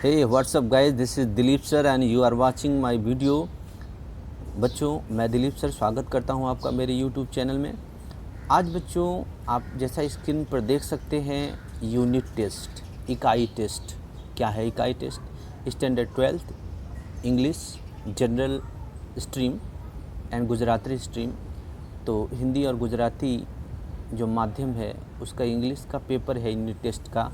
Hey, what's up guys? This is Dilip sir and you are watching my video। बच्चों, मैं Dilip sir स्वागत करता हूं आपका मेरे YouTube चैनल में। आज बच्चों, आप जैसा स्क्रीन पर देख सकते हैं, यूनिट टेस्ट, इकाई टेस्ट। क्या है इकाई test? Standard 12th English general stream and Gujarati stream. तो हिंदी और गुजराती जो माध्यम है उसका इंग्लिश का पेपर है यूनिट टेस्ट का,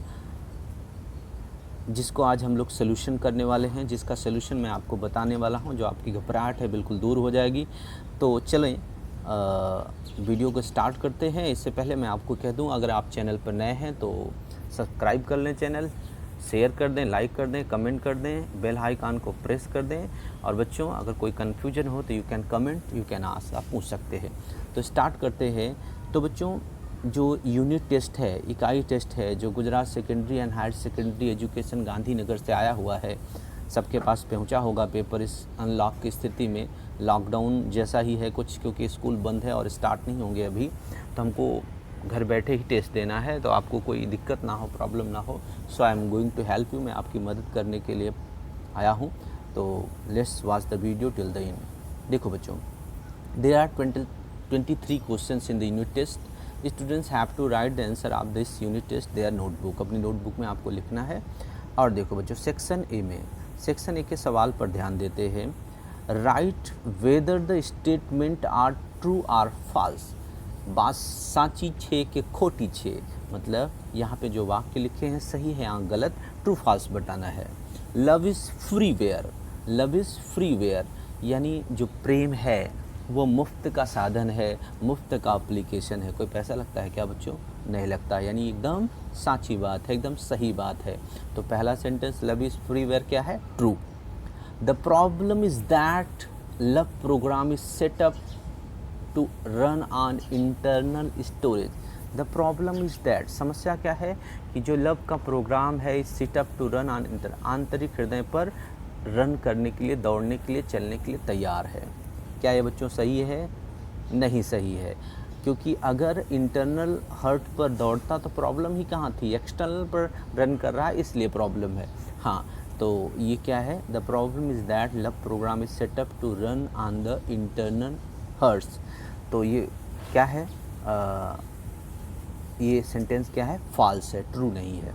जिसको आज हम लोग सोल्यूशन करने वाले हैं, जिसका सोल्यूशन मैं आपको बताने वाला हूं। जो आपकी घबराहट है बिल्कुल दूर हो जाएगी। तो चलें वीडियो को स्टार्ट करते हैं। इससे पहले मैं आपको कह दूं, अगर आप चैनल पर नए हैं तो सब्सक्राइब कर लें चैनल, शेयर कर दें, लाइक कर दें, कमेंट कर दें, बेल आइकन को प्रेस कर दें। और बच्चों, अगर कोई कन्फ्यूजन हो तो you can comment, you can ask, आप पूछ सकते हैं। तो स्टार्ट करते हैं। तो बच्चों, जो यूनिट टेस्ट है, इकाई टेस्ट है, जो Gujarat secondary and higher secondary education Gandhinagar से आया हुआ है, सबके पास पहुंचा होगा पेपर। इस अनलॉक की स्थिति में लॉकडाउन जैसा ही है कुछ, क्योंकि स्कूल बंद है और स्टार्ट नहीं होंगे अभी, तो हमको घर बैठे ही टेस्ट देना है। तो आपको कोई दिक्कत ना हो, प्रॉब्लम ना हो, so I am going to help you. मैं आपकी मदद करने के लिए आया हूँ। तो let's watch the video till the end. देखो बच्चों, there are 23 questions in the unit test. Students have to write the answer of this unit test their notebook. अपनी नोटबुक में आपको लिखना है। और देखो बच्चों, सेक्शन ए में, सेक्शन ए के सवाल पर ध्यान देते हैं। Right whether the statement are true or false. बात साची छे कि खोटी छे, मतलब यहाँ पे जो वाक्य लिखे हैं सही है या गलत, ट्रू फॉल्स बताना है। Love is free where, love is free where यानी जो प्रेम है वो मुफ्त का साधन है, मुफ्त का एप्लीकेशन है। कोई पैसा लगता है क्या बच्चों? नहीं लगता। यानी एकदम साची बात है, एकदम सही बात है। तो पहला sentence, love is free where, क्या है? True. The problem is that love program is set up to run on internal storage. The problem is that, समस्या क्या है कि जो लव का प्रोग्राम है इस सेटअप टू रन ऑन आंतरिक हृदय पर रन करने के लिए, दौड़ने के लिए, चलने के लिए तैयार है। क्या ये बच्चों सही है? नहीं सही है, क्योंकि अगर इंटरनल हार्ट पर दौड़ता तो प्रॉब्लम ही कहाँ थी? एक्सटर्नल पर रन कर रहा है, इसलिए प्रॉब्लम है। हाँ, तो ये क्या है? The problem is that love program is set up to run on the internal hearts. तो ये क्या है? ये सेंटेंस क्या है? फॉल्स है, ट्रू नहीं है।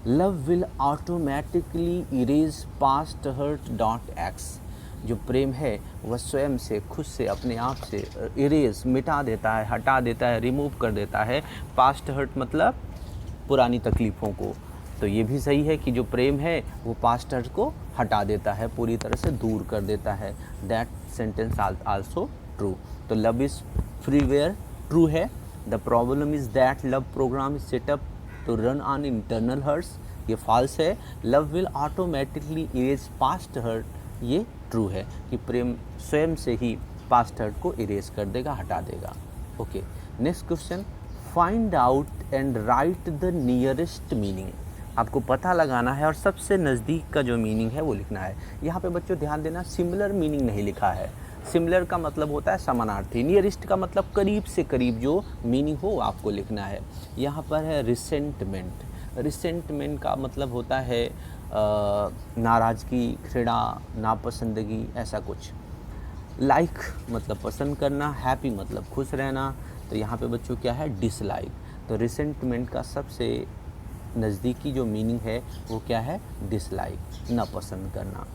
Love will automatically erase past hurt dot X. जो प्रेम है वह स्वयं से, खुद से, अपने आप से इरेज, मिटा देता है, हटा देता है, रिमूव कर देता है पास्ट हर्ट, मतलब पुरानी तकलीफ़ों को। तो ये भी सही है कि जो प्रेम है वो पास्ट हर्ट को हटा देता है, पूरी तरह से दूर कर देता है। That sentence also true. तो love is free where true है। The problem is that love program is set up to run on internal hearts, ये फॉल्स है। Love will automatically erase past hurt, ये ट्रू है कि प्रेम स्वयं से ही पास्ट हर्ट को इरेज कर देगा, हटा देगा। Okay, next question, find out and write the nearest meaning. आपको पता लगाना है और सबसे नज़दीक का जो मीनिंग है वो लिखना है। यहाँ पे बच्चों ध्यान देना, सिमिलर मीनिंग नहीं लिखा है। सिमिलर का मतलब होता है समानार्थी, नियरेस्ट का मतलब करीब से करीब जो मीनिंग हो आपको लिखना है। यहाँ पर है रिसेंटमेंट। रिसेंटमेंट का मतलब होता है नाराज़गी, घृणा, नापसंदगी, ऐसा कुछ। लाइक मतलब पसंद करना, हैप्पी मतलब खुश रहना। तो यहाँ पे बच्चों क्या है? डिसलाइक। तो रिसेंटमेंट का सबसे नज़दीकी जो मीनिंग है वो क्या है? डिसलाइक, नापसंद करना।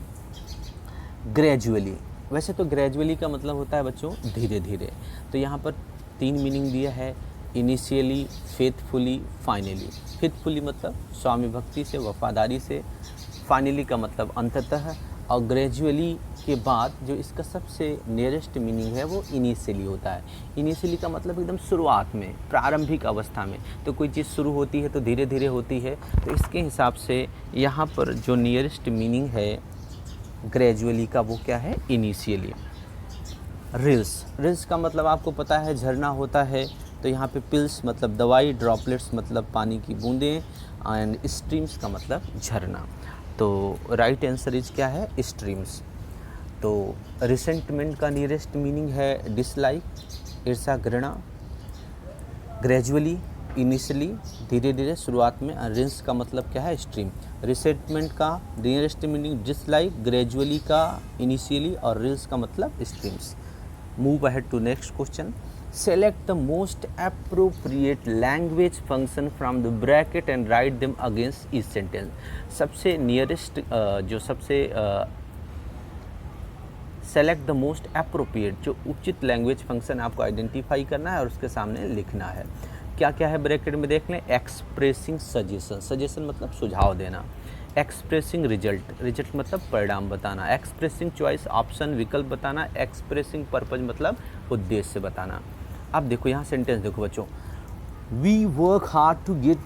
ग्रेजुअली, वैसे तो ग्रेजुअली का मतलब होता है बच्चों धीरे धीरे। तो यहाँ पर 3 मीनिंग दिया है, इनिशियली, फेथफुली, फाइनली। फेथफुली मतलब स्वामी भक्ति से, वफादारी से। फाइनली का मतलब अंततः। और ग्रेजुअली के बाद जो इसका सबसे नियरेस्ट मीनिंग है वो इनिशियली होता है। इनिशियली का मतलब एकदम शुरुआत में, प्रारंभिक अवस्था में। तो कोई चीज़ शुरू होती है तो धीरे धीरे होती है। तो इसके हिसाब से यहाँ पर जो नियरेस्ट मीनिंग है ग्रेजुअली का वो क्या है? इनिशियली। रिल्स, रिल्स का मतलब आपको पता है झरना होता है। तो यहाँ पे पिल्स मतलब दवाई, ड्रॉपलेट्स मतलब पानी की बूंदें, एंड स्ट्रीम्स का मतलब झरना। तो राइट आंसर इज क्या है? स्ट्रीम्स। तो रिसेंटमेंट का नियरेस्ट मीनिंग है डिसलाइक, ईर्ष्या, घृणा। ग्रेजुअली, इनिशियली धीरे धीरे शुरुआत में, रिंस का मतलब क्या है स्ट्रीम, रिसेंटमेंट का नियरेस्ट मीनिंग डिसलाइक, ग्रेजुअली का इनिशियली और रिंस का मतलब streams. Move ahead to next question. Select the most appropriate language function from the bracket and write them against each sentence. सबसे नियरेस्ट जो सबसे सेलेक्ट द मोस्ट अप्रोप्रिएट, जो उचित language function आपको आइडेंटिफाई करना है और उसके सामने लिखना है। क्या क्या है ब्रैकेट में देख लें। एक्सप्रेसिंग सजेशन, सजेशन मतलब सुझाव देना। एक्सप्रेसिंग रिजल्ट, रिजल्ट मतलब परिणाम बताना। एक्सप्रेसिंग चॉइस, ऑप्शन विकल्प बताना। एक्सप्रेसिंग पर्पज मतलब उद्देश्य बताना। अब देखो यहाँ सेंटेंस देखो बच्चों, we work hard to get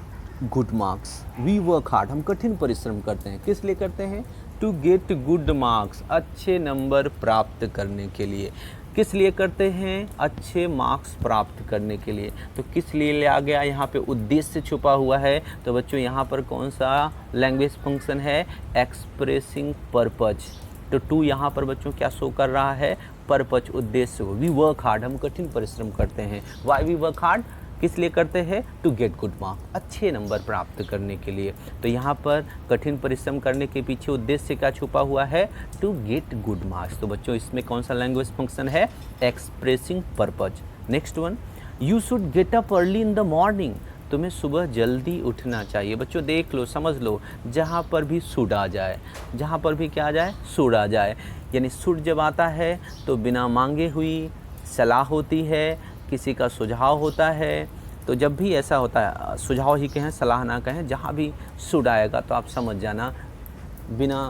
good marks. We work hard, हम कठिन परिश्रम करते हैं, किस लिए करते हैं, टू गेट गुड मार्क्स, अच्छे नंबर प्राप्त करने के लिए। किस लिए करते हैं, अच्छे मार्क्स प्राप्त करने के लिए। तो किस लिए ले आ गया, यहाँ पे उद्देश्य छुपा हुआ है। तो बच्चों यहाँ पर कौन सा लैंग्वेज फंक्शन है, एक्सप्रेसिंग पर्पज। तो टू यहाँ पर बच्चों क्या शो कर रहा है, पर्पज, उद्देश्य। वी वर्क हार्ड, हम कठिन परिश्रम करते हैं। वाई वी वर्क हार्ड, किस लिए करते हैं, टू गेट गुड मार्क, अच्छे नंबर प्राप्त करने के लिए। तो यहाँ पर कठिन परिश्रम करने के पीछे उद्देश्य क्या छुपा हुआ है, टू गेट गुड मार्क्स। तो बच्चों इसमें कौन सा लैंग्वेज फंक्शन है, expressing purpose. Next one, you should get up early in the morning. तुम्हें सुबह जल्दी उठना चाहिए। बच्चों देख लो, समझ लो, जहाँ पर भी शुड आ जाए, जहाँ पर भी क्या आ जाए, शुड आ जाए, यानी शुड जब आता है तो बिना मांगे हुई सलाह होती है, किसी का सुझाव होता है। तो जब भी ऐसा होता है, सुझाव ही कहें, सलाह ना कहें, जहाँ भी शुड आएगा तो आप समझ जाना, बिना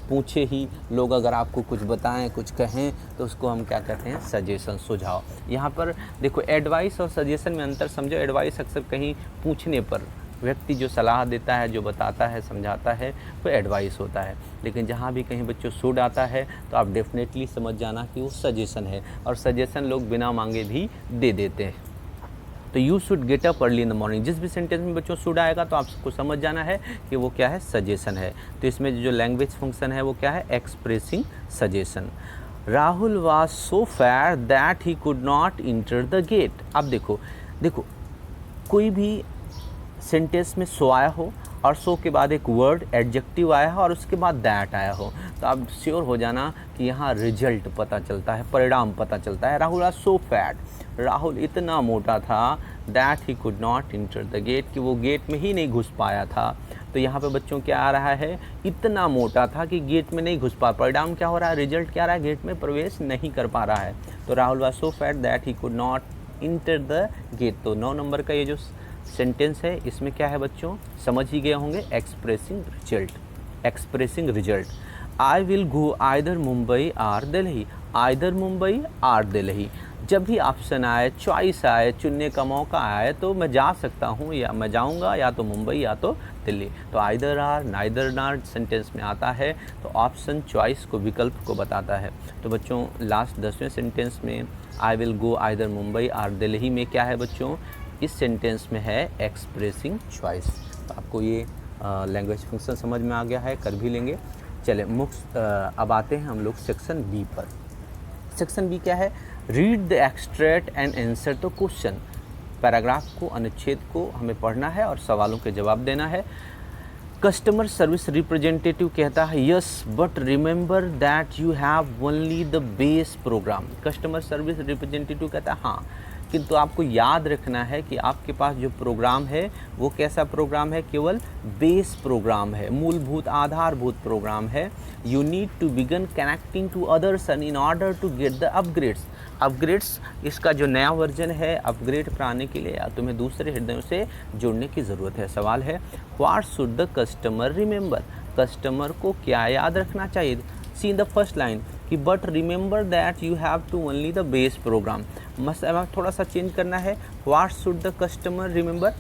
पूछे ही लोग अगर आपको कुछ बताएं, कुछ कहें, तो उसको हम क्या कहते हैं, सजेशन, सुझाव। यहाँ पर देखो एडवाइस और सजेशन में अंतर समझो। एडवाइस अक्सर कहीं पूछने पर व्यक्ति जो सलाह देता है, जो बताता है, समझाता है, वो एडवाइस होता है। लेकिन जहाँ भी कहीं बच्चों शुड आता है तो आप डेफिनेटली समझ जाना कि वो सजेशन है, और सजेशन लोग बिना मांगे भी दे देते हैं। तो you should get up early in the morning, जिस भी सेंटेंस में बच्चों शुड आएगा तो आपको समझ जाना है कि वो क्या है, सजेशन है। तो इसमें जो लैंग्वेज फंक्शन है वो क्या है, expressing suggestion. Rahul was so fat that he could not enter the gate. अब देखो कोई भी सेंटेंस में सो आया हो और सो के बाद एक वर्ड एडजेक्टिव आया हो और उसके बाद दैट आया हो, तो आप श्योर हो जाना कि यहाँ रिजल्ट पता चलता है, परिणाम पता चलता है। Rahul was so fat, Rahul इतना मोटा था, that he could not enter the gate, कि वो गेट में ही नहीं घुस पाया था। तो यहाँ पे बच्चों क्या आ रहा है, इतना मोटा था कि गेट में नहीं घुस पा। परिणाम क्या हो रहा है, रिजल्ट क्या आ रहा है, गेट में प्रवेश नहीं कर पा रहा है। तो Rahul was so fat that he could not enter the gate. तो 9 नंबर का ये जो सेंटेंस है इसमें क्या है बच्चों, समझ ही गए होंगे, expressing result. Expressing result, I will go either Mumbai or Delhi. Either Mumbai or Delhi, जब भी ऑप्शन आए, चॉइस आए, चुनने का मौका आए, तो मैं जा सकता हूँ या मैं जाऊँगा या तो मुंबई या तो दिल्ली। तो either or, neither not sentence में आता है तो ऑप्शन चॉइस को, विकल्प को बताता है। तो बच्चों लास्ट 10वें सेंटेंस में I will go either Mumbai or Delhi में क्या है बच्चों, इस सेंटेंस में है एक्सप्रेसिंग चॉइस। तो आपको ये लैंग्वेज फंक्शन समझ में आ गया है, कर भी लेंगे। चले अब आते हैं हम लोग सेक्शन बी पर। सेक्शन बी क्या है, read the extract and answer the question. Paragraph को, अनुच्छेद को हमें पढ़ना है और सवालों के जवाब देना है। कस्टमर सर्विस रिप्रेजेंटेटिव कहता है yes but remember that you have only the base programme. Customer service representative कहता है हाँ, किंतु आपको याद रखना है कि आपके पास जो प्रोग्राम है वो कैसा प्रोग्राम है, केवल बेस प्रोग्राम है, मूलभूत आधारभूत प्रोग्राम है। You need to begin connecting to others in order to get the upgrades. Upgrades, इसका जो नया वर्जन है, अपग्रेड कराने के लिए तुम्हें दूसरे हृदयों से जुड़ने की ज़रूरत है। सवाल है what should the customer remember. Customer को क्या याद रखना चाहिए। See in the first line कि but remember that you have to only the base program. मतलब थोड़ा सा चेंज करना है, what should the customer remember,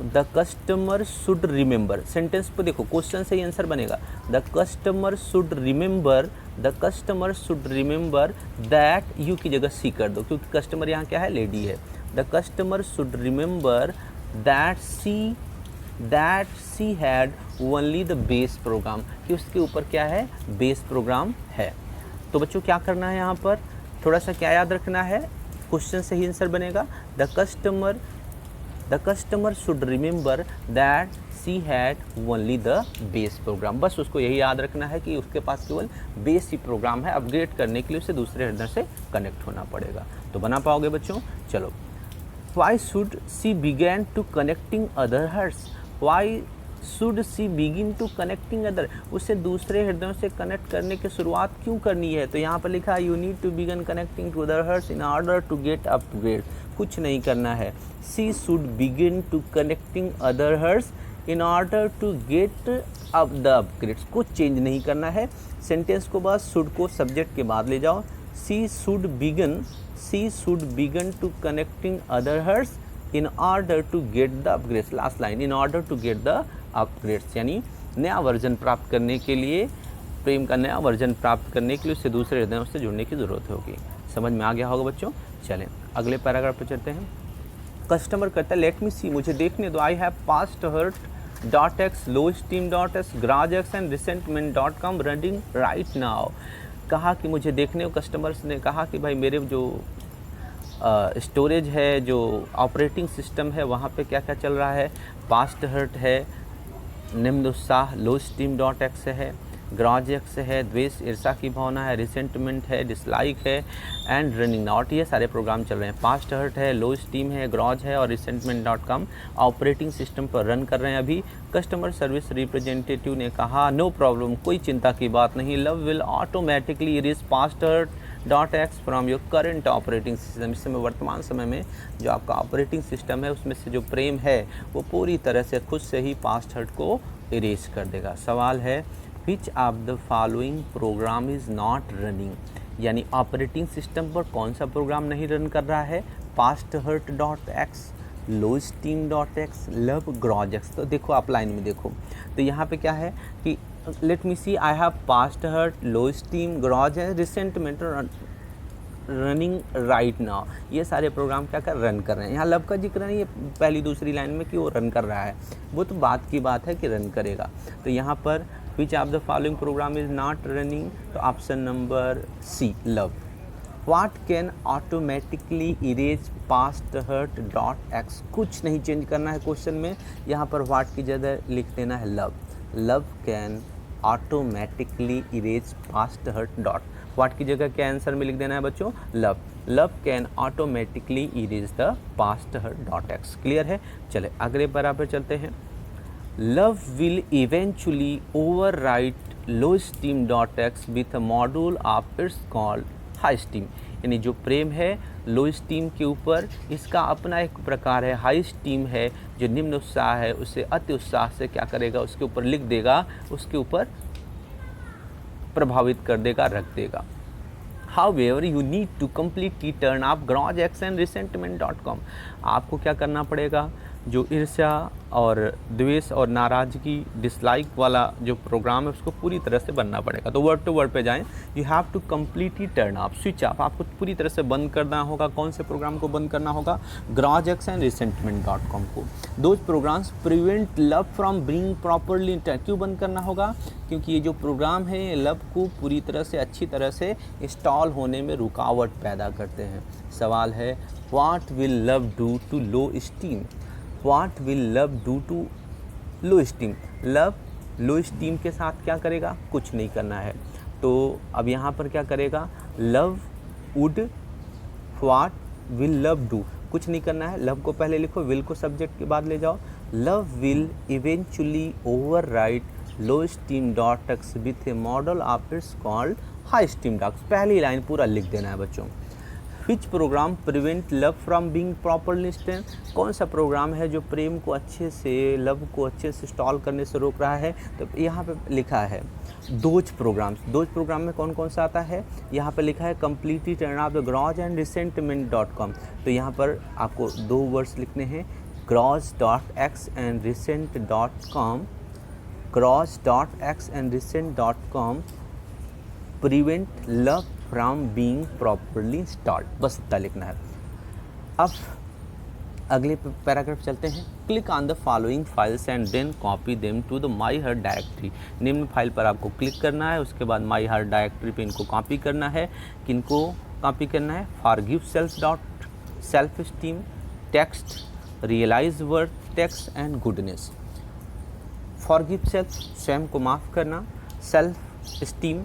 the customer should remember. Sentence पर देखो, क्वेश्चन से ही आंसर बनेगा। The customer should remember, the customer should remember that, you की जगह सी कर दो क्योंकि कस्टमर यहाँ क्या है, लेडी है। The customer should remember that she had only the base programme, कि उसके ऊपर क्या है, बेस प्रोग्राम है। तो बच्चों क्या करना है, यहाँ पर थोड़ा सा क्या याद रखना है, क्वेश्चन से ही आंसर बनेगा। The customer the customer should remember that she had only the base programme. बस उसको यही याद रखना है कि उसके पास केवल बेस ही प्रोग्राम है, अपग्रेड करने के लिए उसे दूसरे हर्डर से कनेक्ट होना पड़ेगा। तो बना पाओगे बच्चों? चलो, why should she begin to connecting other hearts. Why should she begin to connecting other, उसे दूसरे हृदयों से कनेक्ट करने की शुरुआत क्यों करनी है? तो यहाँ पर लिखा है you need to begin connecting to other hearts in order to get upgrade. कुछ नहीं करना है, she should begin to connecting other hearts in order to get up the upgrades. कुछ चेंज नहीं करना है, सेंटेंस को बस शुड को सब्जेक्ट के बाद ले जाओ। She should begin to connecting other hearts in order to get the upgrades. Last line, in order to get the upgrades, यानी नया वर्जन प्राप्त करने के लिए, प्रेम का नया वर्जन प्राप्त करने के लिए उसे दूसरे हृदयों से जुड़ने की ज़रूरत होगी। समझ में आ गया होगा बच्चों? चलें अगले पैराग्राफ पर चलते हैं। कस्टमर कहता है लेट मी सी, मुझे देखने दो। I have past hurt dot x, low esteem dot s, grudge x and resentment dot com running right now. कहा कि मुझे देखने, कस्टमर्स ने कहा कि भाई मेरे जो स्टोरेज है, जो ऑपरेटिंग सिस्टम है, वहाँ पे क्या क्या चल रहा है। पास्ट हर्ट है, निम्न उत्साह लो स्टीम डॉट एक्स है, ग्राज एक्स है, द्वेष ईर्षा की भावना है, रिसेंटमेंट है, डिसलाइक है, एंड रनिंग नॉट, ये सारे प्रोग्राम चल रहे हैं। पास्ट हर्ट है, लो स्टीम है, ग्राज है और रिसेंटमेंट.com ऑपरेटिंग सिस्टम पर रन कर रहे हैं अभी। कस्टमर सर्विस रिप्रेजेंटेटिव ने कहा नो प्रॉब्लम, कोई चिंता की बात नहीं, love will automatically erase past hurt .x from your current operating system. इस समय वर्तमान समय में जो आपका ऑपरेटिंग सिस्टम है उसमें से जो प्रेम है वो पूरी तरह से खुद से ही पास्ट हर्ट को इरेज कर देगा। सवाल है विच of the following program is not running, यानी ऑपरेटिंग सिस्टम पर कौन सा प्रोग्राम नहीं रन कर रहा है। पास्ट हर्ट .x, लो स्टीम .x, लव ग्राज एक्स। तो देखो आप लाइन में देखो, तो यहाँ पे क्या है कि let me see, I have past hurt, low esteem, grudge है, रिसेंटमेंट रनिंग राइट नाउ। ये सारे प्रोग्राम क्या कर रन कर रहे हैं। यहाँ लव का जिक्र नहीं है पहली दूसरी लाइन में कि वो रन कर रहा है, वो तो बात की बात है कि रन करेगा। तो यहाँ पर which of the following program is not running, तो option number C love. What can automatically erase past hurt .x, कुछ नहीं चेंज करना है क्वेश्चन में, यहाँ पर व्हाट की जगह लिख देना है love. Love can automatically erase past hurt dot, what की जगह क्या आंसर में लिख देना है बच्चों, love. Love can automatically erase the past hurt .x। Clear है? चले अगले पैराग्राफ पर चलते हैं। Love will eventually overwrite low esteem .x with a module of its called high esteem, यानी जो प्रेम है लो स्टीम के ऊपर, इसका अपना एक प्रकार है हाई स्टीम है, जो निम्न उत्साह है उसे अति उत्साह से क्या करेगा, उसके ऊपर लिख देगा, उसके ऊपर प्रभावित कर देगा, रख देगा। However, you need to completely turn off grudge x and resentment.com। आपको क्या करना पड़ेगा, जो ईर्ष्या और द्वेष और नाराज़गी डिसलाइक वाला जो प्रोग्राम है उसको पूरी तरह से बनना पड़ेगा। तो वर्ड टू वर्ड पे जाएं, you have to completely turn off, switch off, आपको पूरी तरह से बंद करना होगा। कौन से प्रोग्राम को बंद करना होगा, ग्राज एक्स एंड रिसेंटमेंट.com को। Those programs prevent love from being properly, क्यों बंद करना होगा, क्योंकि ये जो प्रोग्राम है ये लव को पूरी तरह से अच्छी तरह से इंस्टॉल होने में रुकावट पैदा करते हैं। सवाल है what will love do to low esteem, what will love do to low esteem. Love low esteem के साथ क्या करेगा, कुछ नहीं करना है। तो अब यहाँ पर क्या करेगा, love would, what will love do, कुछ नहीं करना है। लव को पहले लिखो, विल को सब्जेक्ट के बाद ले जाओ। Love will eventually overwrite low esteem .x with A model of its called high steam .x। पहली लाइन पूरा लिख देना है बच्चों। विच programme prevent love from being properly install, कौन सा प्रोग्राम है जो प्रेम को अच्छे से, लव को अच्छे से इंस्टॉल करने से रोक रहा है। तो यहाँ पे लिखा है दोज प्रोग्राम्स। दोज प्रोग्राम में कौन कौन सा आता है, यहाँ पे लिखा है completely turn off the grudge and resentment. तो यहाँ पर आपको दो वर्ड्स लिखने हैं, grudge and resent. Grudge and resent prevent love from being properly installed, बस इतना लिखना है। अब अगले पैराग्राफ चलते हैं। Click on the following files and then copy them to the my heart directory. निम्न फाइल पर आपको क्लिक करना है, उसके बाद माई हर्ट डायरेक्टरी पे इनको कॉपी करना है। किनको कॉपी करना है, forgive self dot self esteem, text realise worth, takes and goodness. Forgive self, स्वयं को माफ़ करना। सेल्फ स्टीम,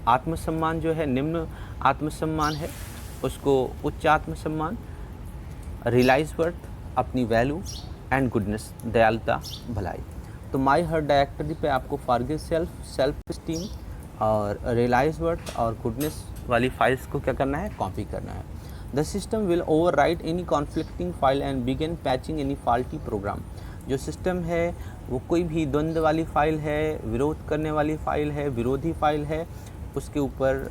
आत्मसम्मान जो है निम्न आत्मसम्मान है, उसको उच्च आत्मसम्मान। रियलाइज वर्थ, अपनी वैल्यू। एंड गुडनेस, दयालुता, भलाई। तो माई हर्ट डायरेक्टरी पे आपको फॉरगिव सेल्फ, सेल्फ स्टीम और रियलाइज वर्थ और गुडनेस वाली फाइल्स को क्या करना है, कॉपी करना है। The system will overwrite any conflicting file and begin patching any faulty program. जो सिस्टम है वो कोई भी द्वंद्व वाली फाइल है, विरोध करने वाली फाइल है, विरोधी फाइल है, उसके ऊपर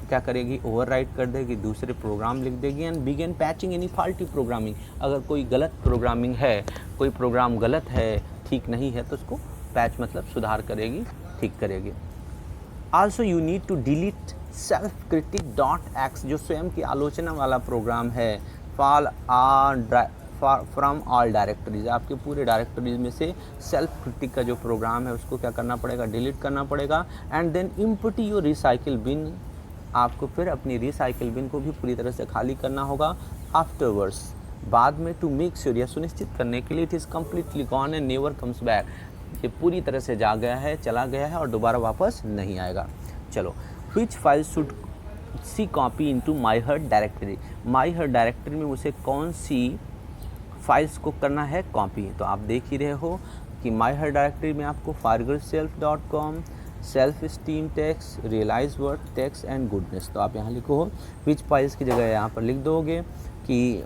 क्या करेगी, ओवरराइट कर देगी, दूसरे प्रोग्राम लिख देगी। And begin patching any faulty programming, अगर कोई गलत प्रोग्रामिंग है, कोई प्रोग्राम गलत है, ठीक नहीं है, तो उसको पैच मतलब सुधार करेगी, ठीक करेगी। Also you need to delete self critic dot X, जो स्वयं की आलोचना वाला प्रोग्राम है, फ्रॉम ऑल डायरेक्टरीज, आपके पूरे डायरेक्टरीज में से सेल्फ क्रिटिक का जो प्रोग्राम है उसको क्या करना पड़ेगा, डिलीट करना पड़ेगा। And then empty your recycle bin, आपको फिर अपनी रिसाइकिल बिन को भी पूरी तरह से खाली करना होगा। आफ्टरवर्ड्स, बाद में, टू मेक श्योर, यह सुनिश्चित करने के लिए, it is completely gone and never comes back, ये पूरी तरह से जा गया है, चला गया है और दोबारा वापस नहीं आएगा। चलो, which file should she copy into my heart directory, my heart directory में उसे कौन सी फाइल्स को करना है कॉपी। तो आप देख ही रहे हो कि माई हर्ट डायरेक्टरी में आपको forgiveself.com, self steam takes, realise worth, takes and goodness. तो आप यहाँ लिखो विच फाइल्स की जगह यहाँ पर लिख दोगे कि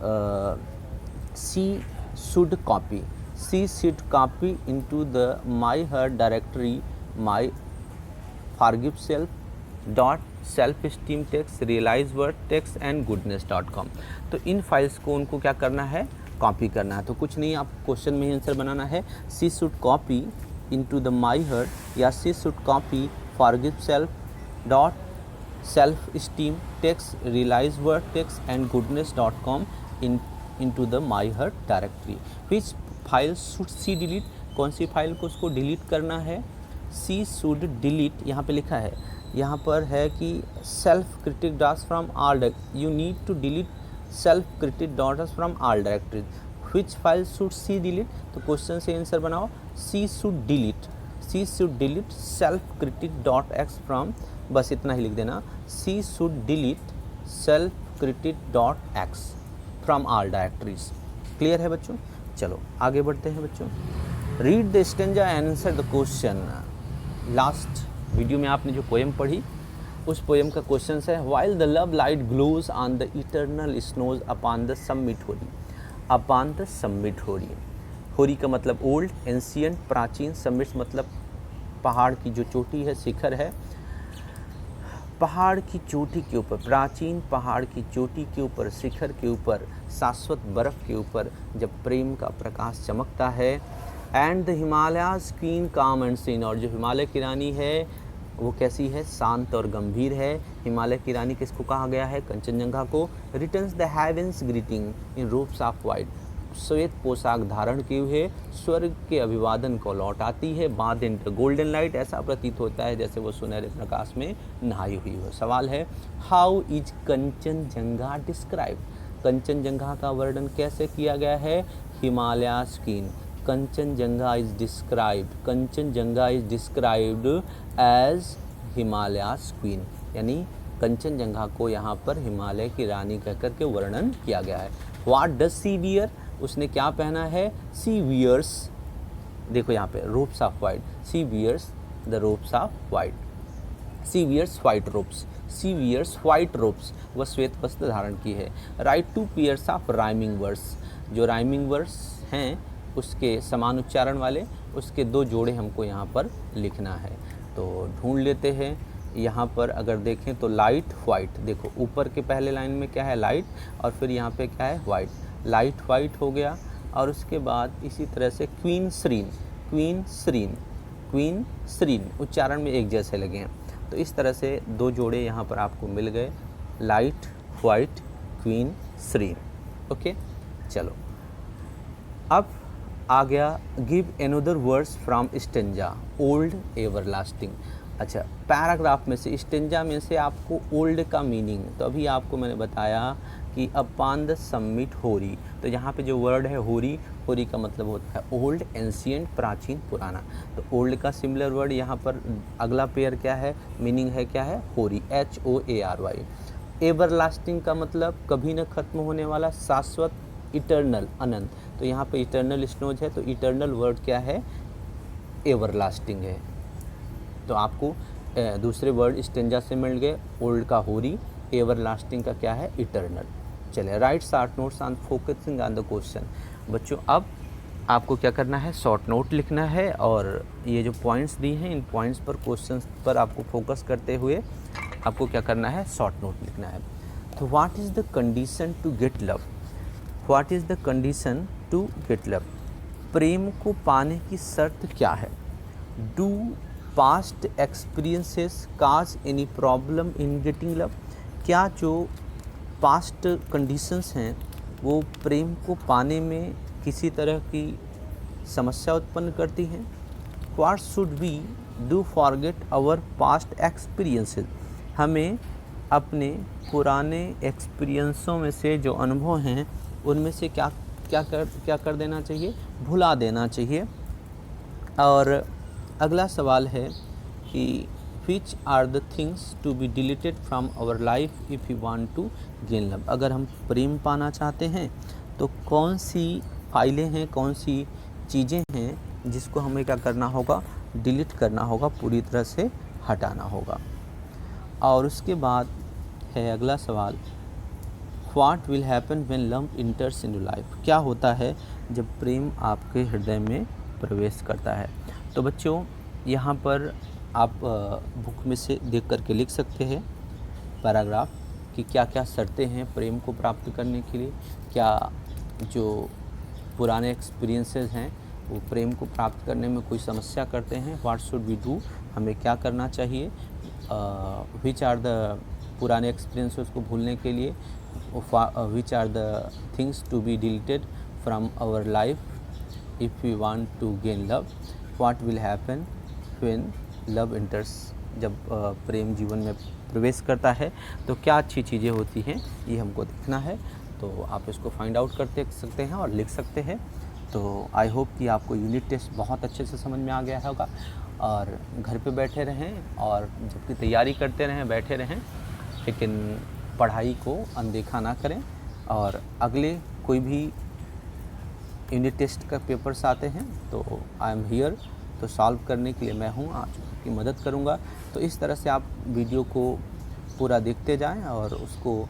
she should copy, she should copy into the my heart directory my forgiveself esteem takes, realise worth, takes and goodness. तो इन फाइल्स को उनको क्या करना है, कॉपी करना है। तो कुछ नहीं, आप क्वेश्चन में ही आंसर बनाना है, she should copy into the my heart या she should copy forgiveself esteem takes, realise worth, takes and goodness into the my heart directory. Which file should she delete, कौन सी फाइल को उसको delete करना है, she should delete, यहाँ पे लिखा है, यहाँ पर है कि self critic dots from all, you need to delete self critic dots from all directories. Which file should she delete, तो क्वेश्चन से आंसर बनाओ, she should delete self critic dot x from, बस इतना ही लिख देना, she should delete self critic dot x from all directories. Clear है बच्चों? चलो आगे बढ़ते हैं बच्चों। Read the stanza and answer the question. Last video में आपने जो पोएम पढ़ी उस पोएम का क्वेश्चन है, while the love light glows on the eternal snows upon the summit hoary, upon the summit hoary. Hoary का मतलब ओल्ड, एंशियंट, प्राचीन, समिट मतलब पहाड़ की जो चोटी है, शिखर है, पहाड़ की चोटी के ऊपर, प्राचीन पहाड़ की चोटी के ऊपर, शिखर के ऊपर, शाश्वत बर्फ़ के ऊपर जब प्रेम का प्रकाश चमकता है। एंड द हिमालयाज क्वीन काम एंड सीन, और जो हिमालय की रानी है वो कैसी है, शांत और गंभीर है। हिमालय की रानी किसको कहा गया है, कंचनजंगा को। Returns the heavens greeting in robes of white, श्वेत पोशाक धारण किए हुए स्वर्ग के अभिवादन को लौटाती है। बाद इन गोल्डन लाइट, ऐसा प्रतीत होता है जैसे वो सुनहरे प्रकाश में नहाई हुई हो। सवाल है, how is Kanchenjunga describe, Kanchenjunga का वर्णन कैसे किया गया है, Himalayas queen, Kanchenjunga is described as Himalayas queen, यानी कंचनजंगा को यहाँ पर हिमालय की रानी कहकर के वर्णन किया गया है। व्हाट डज सी वियर, उसने क्या पहना है, सी वियर्स, देखो यहाँ पे robes of white, she wears the robes of white, she wears white robes, she wears white robes, वह श्वेत वस्त्र धारण की है। Write two pairs of rhyming verse, जो राइमिंग वर्स हैं उसके समान उच्चारण वाले, उसके 2 जोड़े हमको यहाँ पर लिखना है। तो ढूंढ लेते हैं। यहाँ पर अगर देखें तो लाइट वाइट, देखो ऊपर के पहले लाइन में क्या है, लाइट, और फिर यहाँ पे क्या है, वाइट, लाइट वाइट हो गया। और उसके बाद इसी तरह से क्वीन श्रीन, क्वीन श्रीन, क्वीन श्रीन, उच्चारण में एक जैसे लगे हैं। तो इस तरह से 2 जोड़े यहाँ पर आपको मिल गए, लाइट वाइट, क्वीन श्रीन। ओके, चलो अब आ गया give another words from stanza, old everlasting. अच्छा, पैराग्राफ में से, स्टेंजा में से आपको ओल्ड का मीनिंग, तो अभी आपको मैंने बताया कि अपॉन द समिट होरी, तो यहाँ पे जो वर्ड है होरी, होरी का मतलब होता है ओल्ड, एंशियंट, प्राचीन, पुराना। तो ओल्ड का सिमिलर वर्ड यहाँ पर अगला पेयर क्या है, मीनिंग है क्या है, होरी, HOARY। एवरलास्टिंग का मतलब कभी न खत्म होने वाला, शाश्वत, इटर्नल, अनंत। तो यहाँ पे इटर्नल स्नोज है, तो इटर्नल वर्ड क्या है, एवरलास्टिंग है। तो आपको दूसरे वर्ड स्टेंजा से मिल गए, ओल्ड का होरी, एवरलास्टिंग का क्या है, इटर्नल। चलिए, right short notes on focusing on the question. बच्चों अब आपको क्या करना है, शॉर्ट नोट लिखना है और ये जो पॉइंट्स दी हैं इन पॉइंट्स पर, क्वेश्चन पर आपको फोकस करते हुए आपको क्या करना है, शॉर्ट नोट लिखना है। तो what is the condition to get love, what is the condition to get love, प्रेम को पाने की शर्त क्या है। Do past experiences cause any problem in getting love, क्या जो पास्ट कंडीशंस हैं वो प्रेम को पाने में किसी तरह की समस्या उत्पन्न करती हैं। What should we do forget our past experiences, हमें अपने पुराने एक्सपीरियंसों में से जो अनुभव हैं उनमें से क्या कर देना चाहिए, भुला देना चाहिए। और अगला सवाल है कि which are the things to be deleted from our life if you want to gain love, अगर हम प्रेम पाना चाहते हैं तो कौन सी फाइलें हैं, कौन सी चीज़ें हैं जिसको हमें क्या करना होगा, डिलीट करना होगा, पूरी तरह से हटाना होगा। और उसके बाद है अगला सवाल, what will happen when love इंटर्स in life, क्या होता है जब प्रेम आपके हृदय में प्रवेश करता है। तो बच्चों यहाँ पर आप बुक में से देख करके लिख सकते हैं पैराग्राफ कि क्या क्या शर्तें हैं प्रेम को प्राप्त करने के लिए, क्या जो पुराने एक्सपीरियंसेस हैं वो प्रेम को प्राप्त करने में कोई समस्या करते हैं। व्हाट शुड वी डू, हमें क्या करना चाहिए। विच आर द पुराने एक्सपीरियंसेस को भूलने के लिए, which are the things to be deleted from our life if you want to gain love, what will happen when love enters, जब प्रेम जीवन में प्रवेश करता है तो क्या अच्छी चीज़ें होती हैं, ये हमको देखना है। तो आप इसको फाइंड आउट करते सकते हैं और लिख सकते हैं। तो आई होप कि आपको यूनिट टेस्ट बहुत अच्छे से समझ में आ गया होगा और घर पे बैठे रहें और जबकि तैयारी करते रहें, बैठे रहें, लेकिन पढ़ाई को अनदेखा ना करें। और अगले कोई भी यूनिट टेस्ट का पेपर्स आते हैं तो आई एम हियर, तो सॉल्व करने के लिए मैं हूँ, आपकी मदद करूँगा। तो इस तरह से आप वीडियो को पूरा देखते जाएं और उसको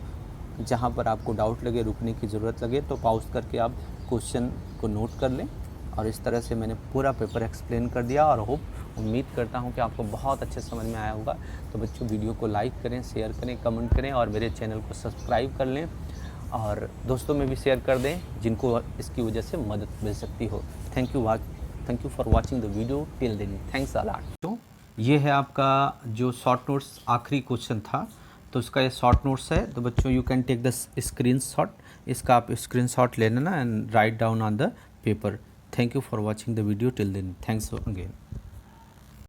जहाँ पर आपको डाउट लगे, रुकने की ज़रूरत लगे तो पॉज करके आप क्वेश्चन को नोट कर लें। और इस तरह से मैंने पूरा पेपर एक्सप्लेन कर दिया और उम्मीद करता हूँ कि आपको बहुत अच्छे समझ में आया होगा। तो बच्चों वीडियो को लाइक करें, शेयर करें, कमेंट करें और मेरे चैनल को सब्सक्राइब कर लें और दोस्तों में भी शेयर कर दें जिनको इसकी वजह से मदद मिल सकती हो। Thank you for watching the video till then, thanks a lot. तो ये है आपका जो शॉर्ट नोट्स आखिरी क्वेश्चन था, तो उसका ये शॉर्ट नोट्स है। तो बच्चों you can take the screenshot, इसका आप स्क्रीनशॉट ले लेना and write down on the paper. Thank you for watching the video till then, thanks again.